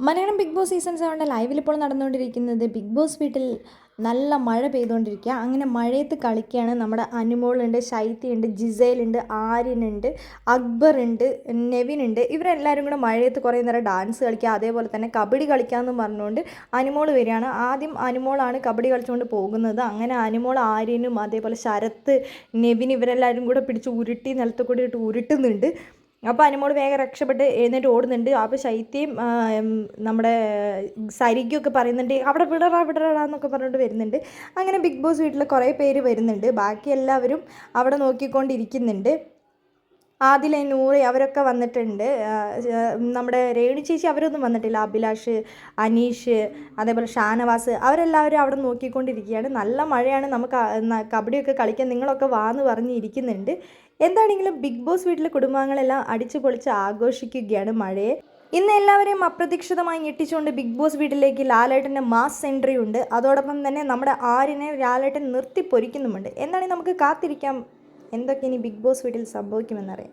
Malayalam big boss season 7 ലൈവിൽ ഇപ്പോൾ നടന്നുകൊണ്ടിരിക്കുന്നത് ബിഗ് ബോസ് വീട്ടിൽ നല്ല മഴ പെയ്തുകൊണ്ടിരിക്കുക. അങ്ങനെ മഴയത്ത് കളിക്കുകയാണ് നമ്മുടെ അനുമോളുണ്ട്, ശൈത്യയുണ്ട്, ജിസേലുണ്ട്, ആര്യനുണ്ട്, അക്ബറുണ്ട്, നെവിനുണ്ട്. ഇവരെല്ലാവരും കൂടെ മഴയത്ത് കുറേ നേരം ഡാൻസ് കളിക്കുക, അതേപോലെ തന്നെ കബഡി കളിക്കാമെന്ന് പറഞ്ഞുകൊണ്ട് അനുമോൾ വരികയാണ്. ആദ്യം അനുമോളാണ് കബഡി കളിച്ചുകൊണ്ട് പോകുന്നത്. അങ്ങനെ അനുമോൾ ആര്യനും അതേപോലെ ശരത്ത്, നെവിൻ ഇവരെല്ലാവരും കൂടെ പിടിച്ച് ഉരുട്ടി നിലത്ത് കൂടി ഇട്ട് ഉരുട്ടുന്നുണ്ട്. അപ്പോൾ അനുമോൾ വേഗം രക്ഷപ്പെട്ട് എഴുന്നേറ്റ് ഓടുന്നുണ്ട്. അപ്പോൾ ശൈത്യയും നമ്മുടെ സരികൊക്കെ പറയുന്നുണ്ട് അവിടെ വിടറാ എന്നൊക്കെ പറഞ്ഞിട്ട് വരുന്നുണ്ട്. അങ്ങനെ ബിഗ് ബോസ് വീട്ടിൽ കുറേ പേര് വരുന്നുണ്ട്. ബാക്കി എല്ലാവരും അവിടെ നോക്കിക്കൊണ്ടിരിക്കുന്നുണ്ട്. ആദില, നൂറ് അവരൊക്കെ വന്നിട്ടുണ്ട്. നമ്മുടെ രേണു ചേച്ചി അവരൊന്നും വന്നിട്ടില്ല. അഭിലാഷ്, അനീഷ്, അതേപോലെ ഷാനവാസ് അവരെല്ലാവരും അവിടെ നോക്കിക്കൊണ്ടിരിക്കുകയാണ്. നല്ല മഴയാണ്, നമുക്ക് കബഡിയൊക്കെ കളിക്കാൻ നിങ്ങളൊക്കെ വാന്ന് പറഞ്ഞിരിക്കുന്നുണ്ട്. എന്താണെങ്കിലും ബിഗ് ബോസ് വീട്ടിലെ കുടുംബാംഗങ്ങളെല്ലാം അടിച്ചു പൊളിച്ച് ആഘോഷിക്കുകയാണ് മഴയെ. ഇന്ന് എല്ലാവരെയും അപ്രതീക്ഷിതമായി ഞെട്ടിച്ചുകൊണ്ട് ബിഗ് ബോസ് വീട്ടിലേക്ക് ലാലേട്ടൻ്റെ മാസ് എൻട്രി ഉണ്ട്. അതോടൊപ്പം തന്നെ നമ്മുടെ ആര്യനെ ലാലേട്ടൻ നിർത്തി പൊരിക്കുന്നുമുണ്ട്. എന്താണെങ്കിൽ നമുക്ക് കാത്തിരിക്കാം എന്തൊക്കെ ഇനി ബിഗ് ബോസ് വീട്ടിൽ സംഭവിക്കുമെന്നറിയാം.